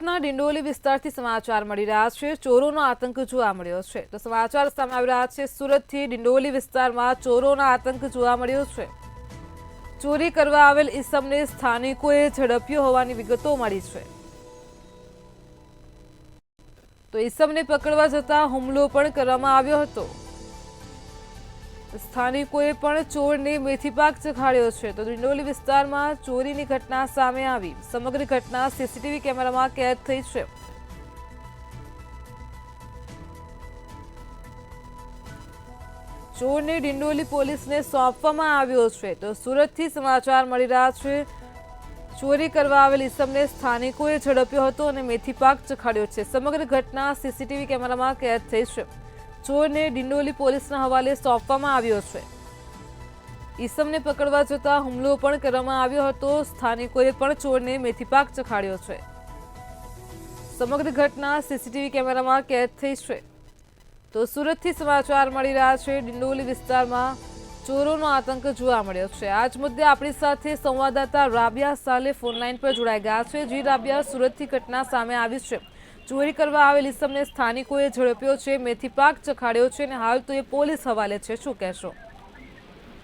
સુરતના ડિંડોલી વિસ્તારથી સમાચાર મળી રહ્યા છે। ચોરોનો આતંક જોવા મળ્યો છે। તો સમાચાર સામે આવી રહ્યા છે સુરતથી ડિંડોલી વિસ્તારમાં ચોરોનો આતંક જોવા મળ્યો છે। ચોરી કરવા આવેલ ઈસમને સ્થાનિકોએ ઝડપ્યો હોવાની વિગતો મળી છે। તો ઈસમને પકડવા જતા હુમલો પણ કરવામાં આવ્યો હતો। સ્થાનિકોએ પણ ચોરને મેથીપાક ચખાડ્યો છે। તો ડિંડોલી વિસ્તારમાં ચોરીની ઘટના સામે આવી। સમગ્ર ઘટના સીસીટીવી કેમેરામાં કેદ થઈ છે। ચોરને ડિંડોલી પોલીસને સોંપવામાં આવ્યો છે। તો સુરતથી સમાચાર મળી રહ્યા છે। ચોરી કરવા આવેલ ઈસમને સ્થાનિકોએ ઝડપ્યો હતો અને મેથીપાક ચખાડ્યો છે। સમગ્ર ઘટના સીસીટીવી કેમેરામાં કેદ થઈ છે। ચોરને ડિંડોલી પોલીસના હવાલે સોંપવામાં આવ્યો છે। ઈસમને પકડવા જતા હુમલો પણ કરવામાં આવ્યો હતો। સ્થાનિકોએ પણ ચોરને મેથીપાક ચખાડ્યો છે। સમગ્ર ઘટના સીસીટીવી કેમેરામાં કેદ થઈ છે। તો સુરતથી સમાચાર મળી રહ્યા છે। ડિંડોલી વિસ્તારમાં ચોરોનો આતંક જોવા મળ્યો છે। આ જ મુદ્દે આપણી સાથે સંવાદદાતા રાબિયા સાલે ફોનલાઈન પર જોડાઈ ગયા છે। જી રાબિયા, સુરતથી ઘટના સામે આવી છે। ચોરી કરવા આવેલ ઈસમને સ્થાનિકોએ ઝડપ્યો છે, મેથીપાક ચખાડ્યો છે અને હાલ તો એ પોલીસ હવાલે છે। શું કહેશો?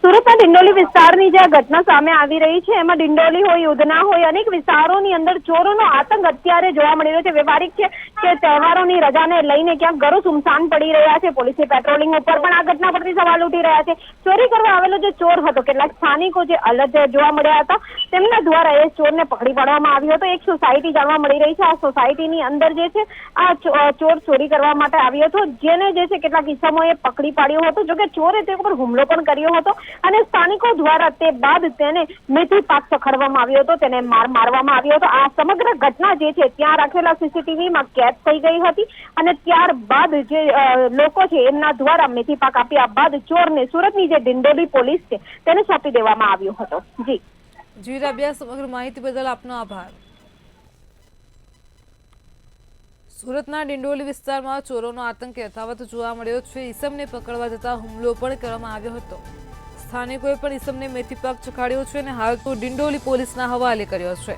સુરતના ડિંડોલી વિસ્તારની જે ઘટના સામે આવી રહી છે એમાં ડિંડોલી હોય, ઉધના હોય, અનેક વિસ્તારોની અંદર ચોરોનો આતંક અત્યારે જોવા મળી રહ્યો છે। વ્યવહારિક છે કે તહેવારોની રજાને લઈને ક્યાંક ઘરો સુમસાન પડી રહ્યા છે। પોલીસની પેટ્રોલિંગ ઉપર પણ આ ઘટના પરથી સવાલ ઉઠી રહ્યા છે। ચોરી કરવા આવેલો જે ચોર હતો, કેટલાક સ્થાનિકો જે અલગ જોવા મળ્યા હતા તેમના દ્વારા એ ચોરને પકડી પાડવામાં આવ્યો હતો। એક સોસાયટી જાણવા મળી રહી છે। આ સોસાયટીની અંદર જે છે આ ચોર ચોરી કરવા માટે આવ્યો હતો, જેને જે છે કેટલાક ઈસમોએ પકડી પાડ્યો હતો। જોકે ચોરે તે ઉપર હુમલો પણ કર્યો હતો અને સ્થાનિકો દ્વારા તે બાદ તેને મેથીપાક ચખાડવામાં આવ્યો હતો, તેને મારવામાં આવ્યો હતો। આ સમગ્ર ઘટના જે છે ત્યાં રાખેલા સીસીટીવીમાં કેદ થઈ ગઈ હતી અને ત્યારબાદ જે લોકો છે એમના દ્વારા મેથીપાક આપ્યા બાદ ચોરને સુરતની જે ડિંડોલી પોલીસ છે તેને સોંપી દેવામાં આવ્યો હતો। જી રાબિયા, સમગ્ર માહિતી બદલ આપનો આભાર। સુરતના ડિંડોલી વિસ્તારમાં ચોરોનો આતંક યથાવત જોવા મળ્યો છે। ઈસમને પકડવા જતા હુમલો પણ કરવામાં આવ્યો હતો। સ્થાનિકોએ પણ ઈસમને મેથીપાક ચખાડ્યો છે અને હાલ તો ડિંડોલી પોલીસના હવાલે કર્યો છે।